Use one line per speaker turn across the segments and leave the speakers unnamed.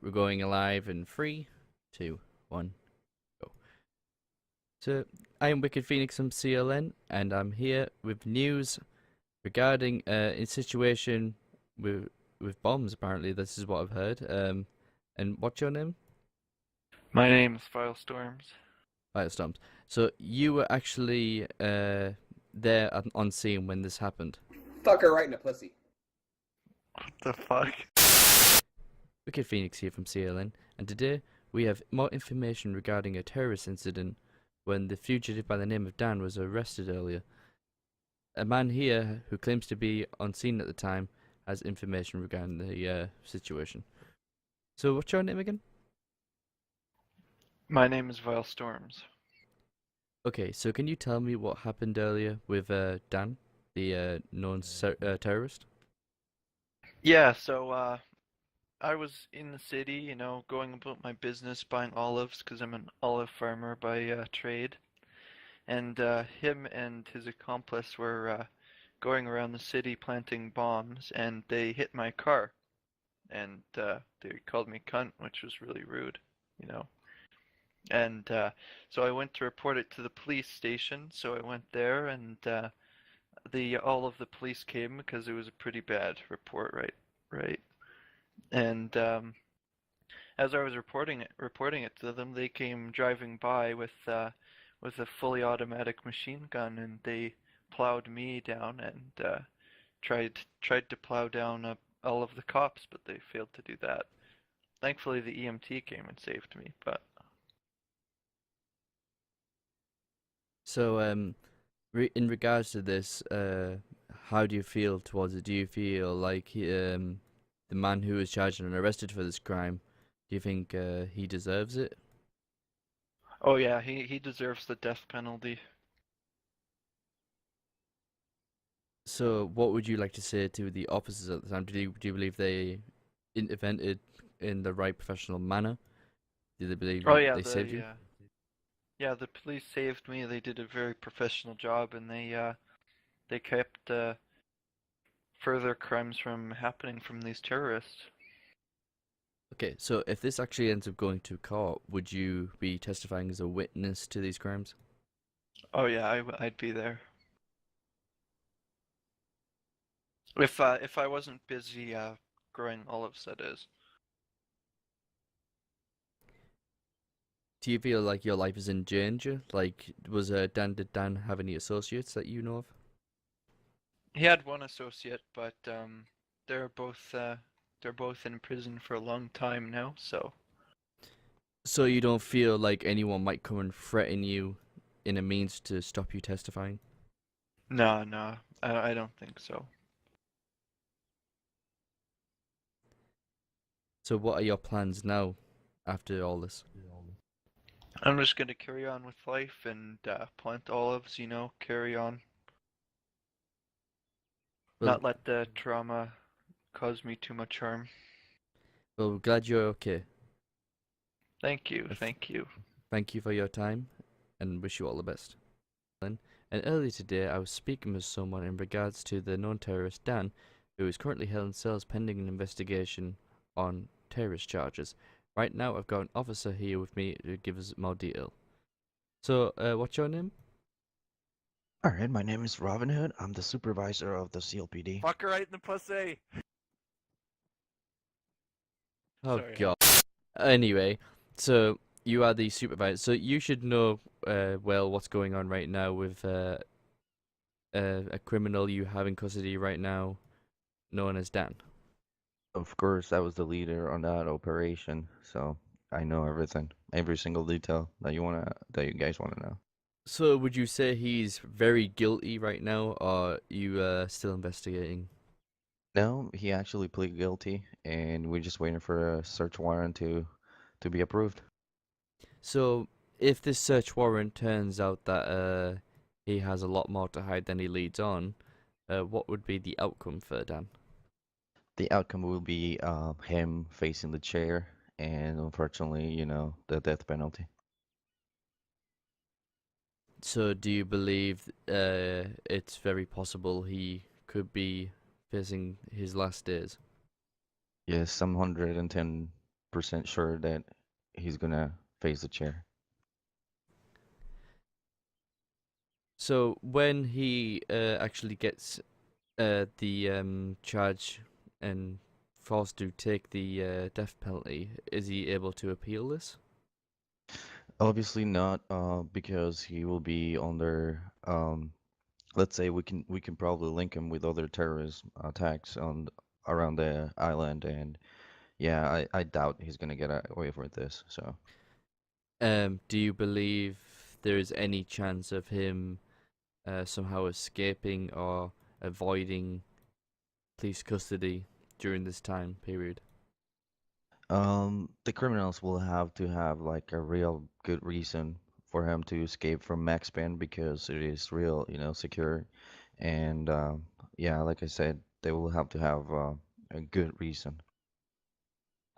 We're going live in 3, 2, 1, go. So, I am Wicked Phoenix from CLN, and I'm here with news regarding a situation with bombs. Apparently, this is what I've heard. And what's your name?
My name's Filestorms.
Firestorms. So you were actually there on scene when this happened.
Fuck her right in the pussy.
What the fuck?
Wicked Phoenix here from CLN, and today we have more information regarding a terrorist incident when the fugitive by the name of Dan was arrested earlier. A man here who claims to be on scene at the time has information regarding the situation. So what's your name again?
My name is Vilestorms.
Okay, so can you tell me what happened earlier with Dan, the known terrorist?
Yeah, so I was in the city, going about my business, buying olives, because I'm an olive farmer by trade. And him and his accomplice were going around the city planting bombs, and they hit my car. And they called me cunt, which was really rude, you know. And so I went to report it to the police station. So I went there, and all of the police came because it was a pretty bad report, right. And as I was reporting it to them, they came driving by with a fully automatic machine gun, and they plowed me down and tried to plow down all of the cops, but they failed to do that. Thankfully, the EMT came and saved me, but.
So in regards to this, how do you feel towards it? Do you feel like the man who was charged and arrested for this crime, do you think he deserves it?
Oh yeah, he deserves the death penalty.
So what would you like to say to the officers at the time? Do you believe they intervened in the right professional manner? Do they believe
Oh yeah,
they saved you?
the police saved me. They did a very professional job, and they kept further crimes from happening from these terrorists.
Okay, so if this actually ends up going to court, would you be testifying as a witness to these crimes?
Oh yeah, I'd be there. If I wasn't busy growing olives, that is.
Do you feel like your life is in danger? Like, did Dan have any associates that you know of?
He had one associate, but they're both uh, they're both in prison for a long time now. So
So you don't feel like anyone might come and threaten you in a means to stop you testifying?
no, I don't think so.
So what are your plans now after all this?
I'm just gonna carry on with life and plant olives. Carry on.
Well,
Not let the trauma cause me too much harm.
well, glad you're okay.
Thank you,
If-
thank you.
Thank you for your time and wish you all the best. And earlier today, I was speaking with someone in regards to the known terrorist Dan, who is currently held in cells pending an investigation on terrorist charges. Right now, I've got an officer here with me to give us more detail. So, what's your name?
Alright, my name is Robin Hood. I'm the supervisor of the CLPD.
Fuck her right in the pussy.
Oh
Sorry.
God. Anyway, so you are the supervisor, so you should know well what's going on right now with a criminal you have in custody right now, known as Dan.
Of course, I was the leader on that operation, so I know everything, every single detail that you guys wanna know.
So would you say he's very guilty right now, or you still investigating?
No, he actually pleaded guilty, and we're just waiting for a search warrant to be approved.
So if this search warrant turns out that he has a lot more to hide than he leads on, what would be the outcome for Dan?
The outcome will be him facing the chair, and unfortunately, the death penalty.
So do you believe it's very possible he could be facing his last days?
Yes, I'm 110 100% sure that he's gonna face the chair.
So when he actually gets the charge and forced to take the death penalty, is he able to appeal this?
Obviously not, because he will be under. Let's say we can probably link him with other terrorist attacks on around the island, and yeah, I doubt he's gonna get away with this. So
Do you believe there is any chance of him somehow escaping or avoiding police custody during this time period?
the criminals will have to have like a real good reason for him to escape from Max Pen because it is real, secure, and yeah, like I said, they will have to have a good reason.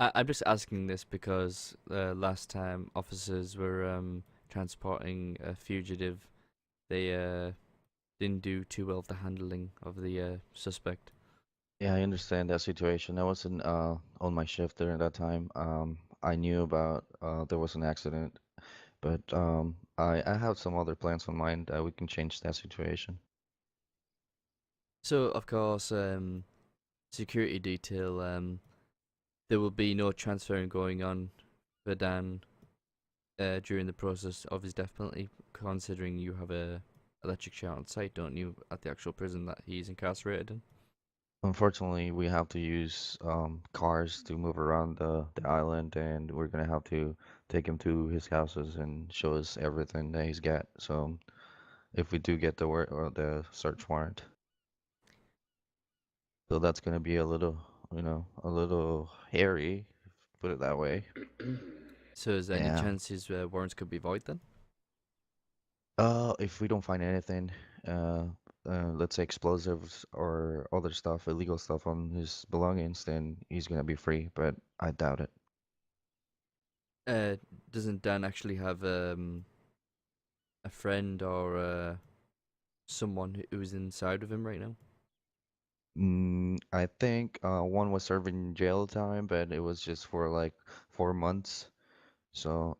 I'm just asking this because last time officers were transporting a fugitive, they didn't do too well with the handling of the suspect.
Yeah, I understand that situation. I wasn't on my shift during that time. I knew about there was an accident, but I have some other plans on mind that we can change that situation.
So, of course, security detail, there will be no transferring going on for Dan during the process of his death penalty, considering you have a electric chair on site, don't you, at the actual prison that he's incarcerated in?
Unfortunately, we have to use cars to move around the island, and we're gonna have to take him to his houses and show us everything that he's got. So if we do get the or the search warrant, so that's gonna be a little, a little hairy, put it that way.
So, is there any
Yeah.
chances warrants could be void then?
If we don't find anything, uh, let's say explosives or other stuff, illegal stuff on his belongings, then he's gonna be free, but I doubt it.
Uh, doesn't Dan actually have a friend or someone who's inside of him right now?
I think one was serving jail time, but it was just for like 4 months. So,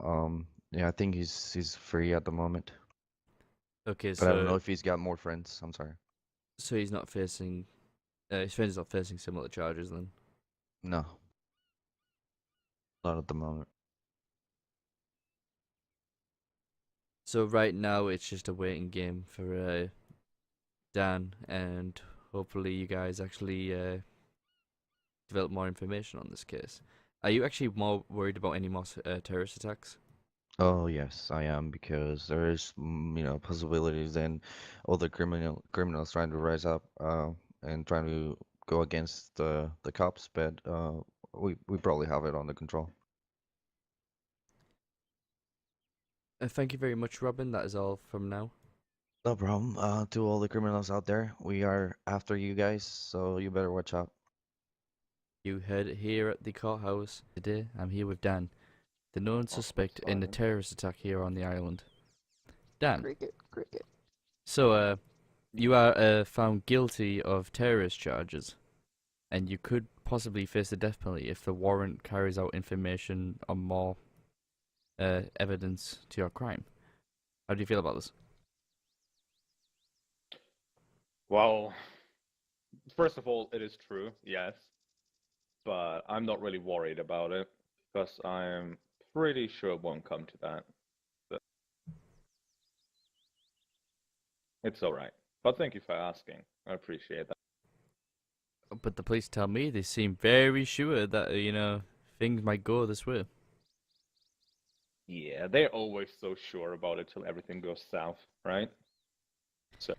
yeah, I think he's free at the moment.
Okay,
But I don't know
so
if he's got more friends. I'm sorry.
he's not facing his friend's not facing similar charges then.
No, not at the moment.
So right now it's just a waiting game for Dan, and hopefully you guys actually develop more information on this case. Are you actually more worried about any more terrorist attacks?
Oh yes, I am because there is, possibilities and other criminals trying to rise up, and trying to go against the cops, but we probably have it under control.
Thank you very much, Robin. That is all from now.
No problem. To all the criminals out there, we are after you guys, so you better watch out.
You heard it here at the courthouse. Today I'm here with Dan, the known suspect in the
Fine.
terrorist attack here on the island. Dan,
Cricket, cricket.
so you are found guilty of terrorist charges, and you could possibly face the death penalty if the warrant carries out information on more evidence to your crime. How do you feel about this?
Well, first of all, it is true, yes, but I'm not really worried about it because I'm pretty sure it won't come to that. So it's all right. But thank you for asking. I appreciate that.
But the police tell me they seem very sure that things might go this way.
Yeah, they're always so sure about it till everything goes south, right? So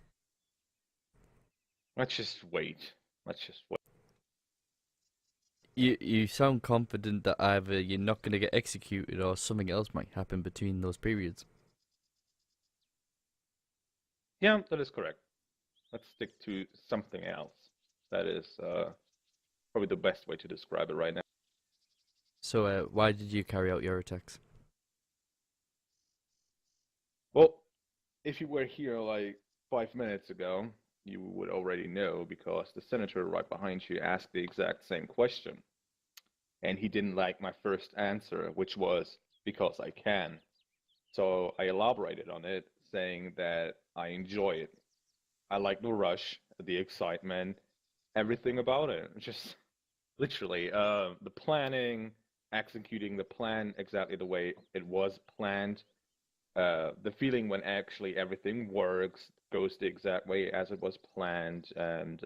let's just wait. Let's just wait.
You sound confident that either you're not going to get executed or something else might happen between those periods.
Yeah, that is correct. Let's stick to something else. That is probably the best way to describe it right now.
So why did you carry out your attacks?
Well, if you were here like 5 minutes ago, you would already know because the senator right behind you asked the exact same question. and he didn't like my first answer, which was because I can. So I elaborated on it, saying that I enjoy it. I like the rush, the excitement, everything about it. Just literally, the planning, executing the plan exactly the way it was planned, the feeling when actually everything works, goes the exact way as it was planned, and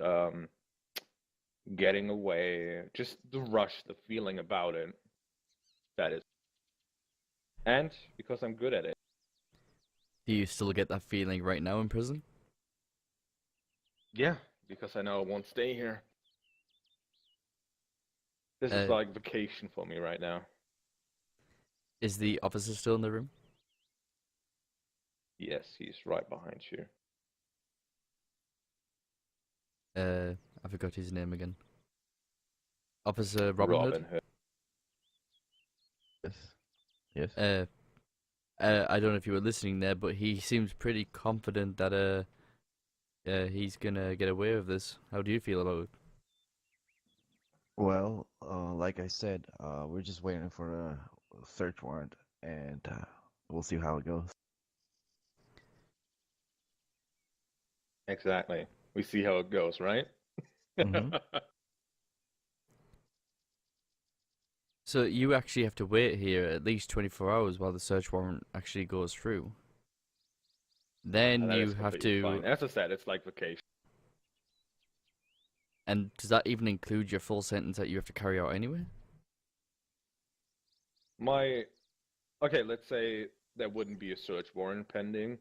getting away, just the rush, the feeling about it. That is. And because I'm good at it.
Do you still get that feeling right now in prison?
Yeah, because I know I won't stay here. This is
Uh,
like vacation for me right now.
Is the officer still in the room?
Yes, he's right behind you.
I forgot his name again. Officer Robin Hood?
Robin Hood.
Yes. Yes.
I don't know if you were listening there, but he seems pretty confident that he's gonna get away with this. How do you feel about it?
Well, like I said, we're just waiting for a search warrant, and we'll see how it goes.
Exactly. We see how it goes, right?
Mhm.
So you actually have to wait here at least 24 hours while the search warrant actually goes through. Then
That
you
is
have
completely
to,
fine. As I said, it's like vacation.
and does that even include your full sentence that you have to carry out anyway?
Okay, let's say there wouldn't be a search warrant pending.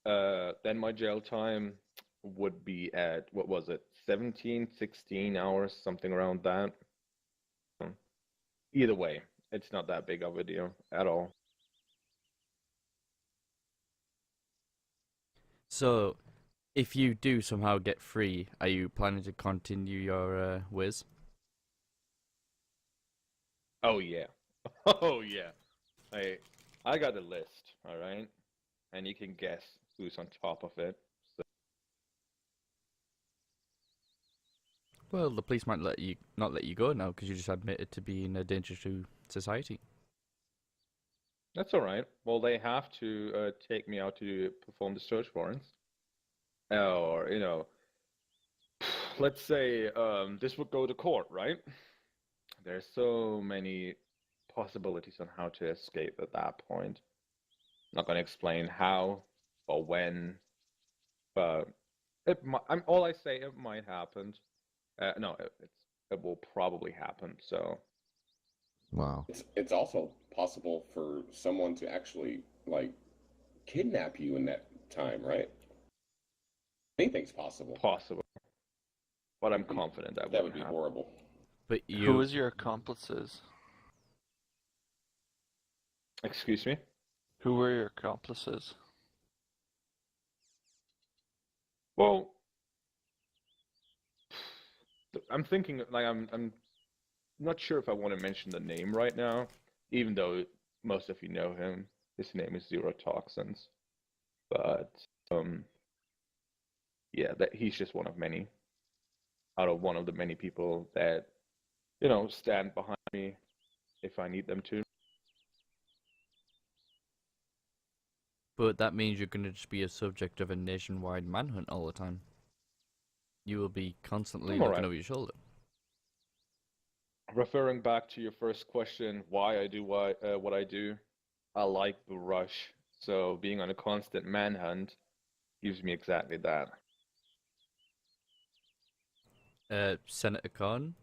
Then my jail time would be at, what was it, 17, 16 hours, something around that. Either way, it's not that big of a deal at all.
So, if you do somehow get free, are you planning to continue your whiz?
Oh yeah. Oh yeah. I got a list, all right? And you can guess who's on top of it. So,
Well, the police might not let you go now because you just admitted to being a danger to society.
that's all right. Well, they have to take me out to perform the search warrants. Or, let's say this would go to court, right? There's so many possibilities on how to escape at that point. Not going to explain how or when, but all I say it might happen. No, it will probably happen. So
Wow.
It's also possible for someone to actually like kidnap you in that time, right? Anything's possible.
possible, but I'm confident that
That
won't
would be
happen.
horrible.
But
Who
you,
was your accomplices?
Excuse me?
Who were your accomplices?
Well, I'm thinking like I'm not sure if I want to mention the name right now, even though most of you know him. His name is Zero Toxins, but yeah, that he's just one of many, out of one of the many people that stand behind me if I need them to.
but that means you're gonna just be a subject of a nationwide manhunt all the time. You will be constantly
I'm
looking
alright.
over your shoulder.
Referring back to your first question, why I do what I do, I like the rush. So being on a constant manhunt gives me exactly that.
Senator Khan,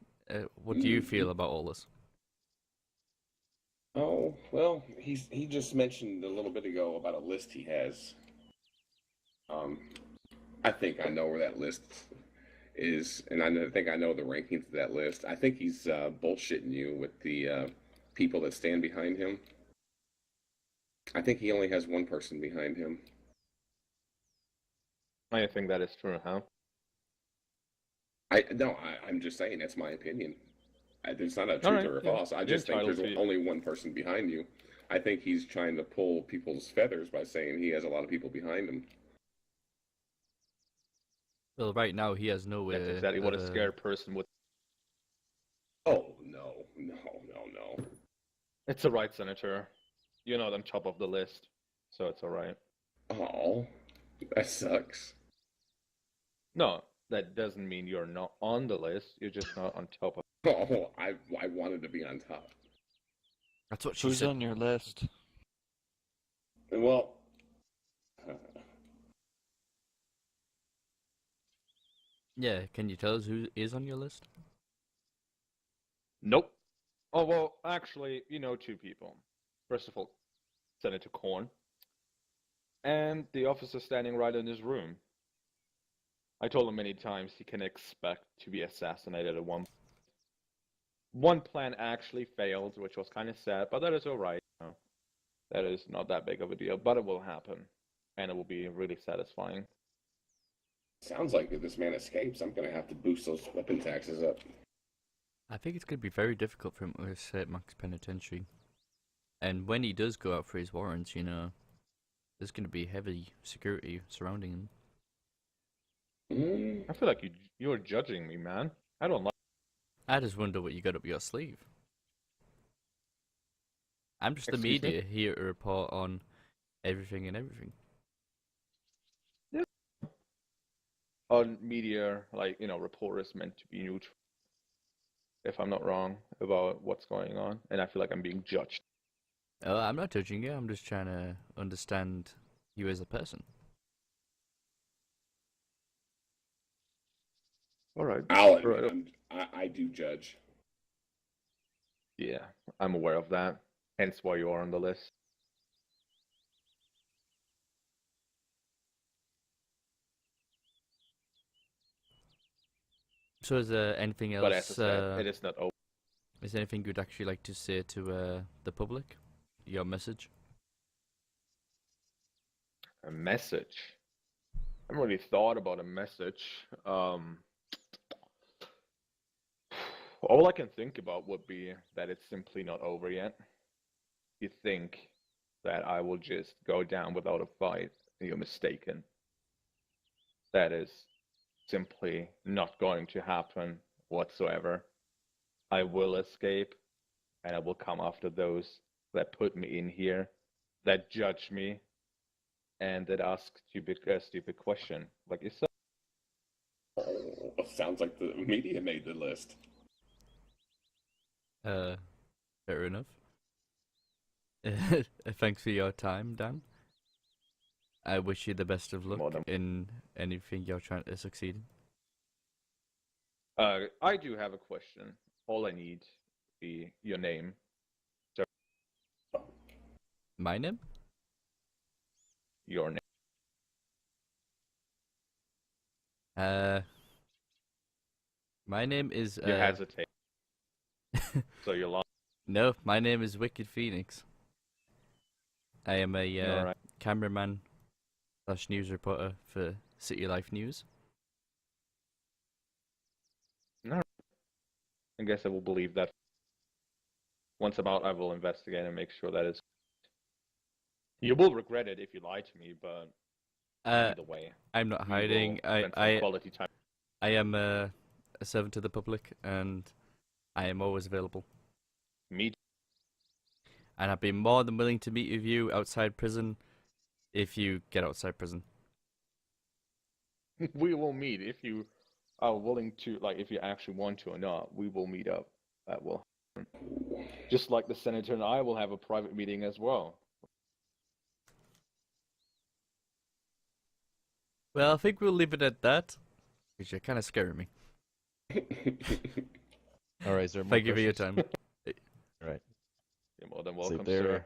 what do you feel about all this?
Oh, well, he just mentioned a little bit ago about a list he has. I think I know where that list is, and think I know the rankings of that list. I think he's bullshitting you with the people that stand behind him. I think he only has one person behind him.
I think that is true, huh?
I'm just saying that's my opinion. It's not a
All
truth
right,
or a
yeah,
false. I
you're
just think
entitled
there's
to.
only one person behind you. I think he's trying to pull people's feathers by saying he has a lot of people behind him.
Well, right now he has no
That's
way
exactly what
of
a scared person would.
Oh no, no. don't know.
It's alright, Senator. You're not on top of the list, so it's alright.
Oh, that sucks.
No, that doesn't mean you're not on the list. You're just not on top of.
Oh, I wanted to be on top.
That's what she
Who's
said.
on your list?
Well,
Yeah, can you tell us who is on your list?
Nope. Oh well, actually, you know two people. First of all, Senator Korn, and the officer standing right in his room. I told him many times he can expect to be assassinated at one. One plan actually failed, which was kind of sad, but that is alright. You know. That is not that big of a deal, but it will happen, and it will be really satisfying.
sounds like if this man escapes, I'm gonna have to boost those weapon taxes up.
I think it's going to be very difficult for him to escape Max Penitentiary. And when he does go out for his warrants, you know, there's going to be heavy security surrounding him.
Mm,
I feel like you're judging me, man. I don't like.
I just wonder what you got up your sleeve. I'm just the
Excuse me?
media here to report on everything and everything.
On media, like, you know, reporters meant to be neutral. If I'm not wrong about what's going on, and I feel like I'm being judged.
I'm not judging you, I'm just trying to understand you as a person.
All right.
I'll admit,
Right.
I do judge.
Yeah, I'm aware of that. Hence why you are on the list.
So is there anything
But as I
else,
said, it is not over.
is there anything you'd actually like to say to the public? Your message?
A message. I haven't really thought about a message. All I can think about would be that it's simply not over yet. You think that I will just go down without a fight, you're mistaken. That is simply not going to happen whatsoever. I will escape, and I will come after those that put me in here, that judge me, and that ask a stupid question like yourself.
Oh, sounds like the media made the list.
Fair enough. Thanks for your time, Dan. I wish you the best of luck
More than-
in anything you're trying to succeed in.
I do have a question. All I need be your name.
My name?
Your name.
My name is,
You hesitate. So you're lost.
no, my name is Wicked Phoenix. I am a
Alright.
cameraman / news reporter for City Life News.
I guess I will believe that. Once I'm out, I will investigate and make sure that is. You will regret it if you lie to me, but either way,
I'm not
we will
hiding.
spend some quality time.
I am a servant to the public, and I am always available.
Meet.
And I'd be more than willing to meet with you outside prison if you get outside prison.
We will meet if you are willing to, like, if you actually want to or not. We will meet up. That will happen. Just like the senator and I will have a private meeting as well.
Well, I think we'll leave it at that, because you're kind of scaring me.
All right, is there more
Thank you for your
questions?
time.
All right.
You're more than
Sit
welcome,
there.
sir.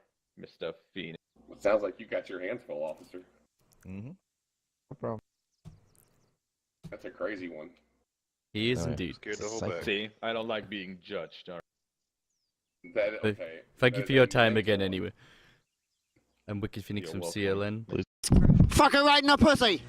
Mr. Phoenix.
Sounds like you got your hands full, officer.
Mm-hmm. No problem.
That's a crazy one.
He is
Oh, yeah.
indeed.
Scared the
It's a
whole
psych-
bag.
See, I don't like being judged. All right.
That
Hey,
okay.
Thank you
That-
for your
that-
time
thanks,
again,
Alan.
anyway. I'm Wicked Phoenix
You're
from
welcome.
CLN.
Fucker right in the pussy!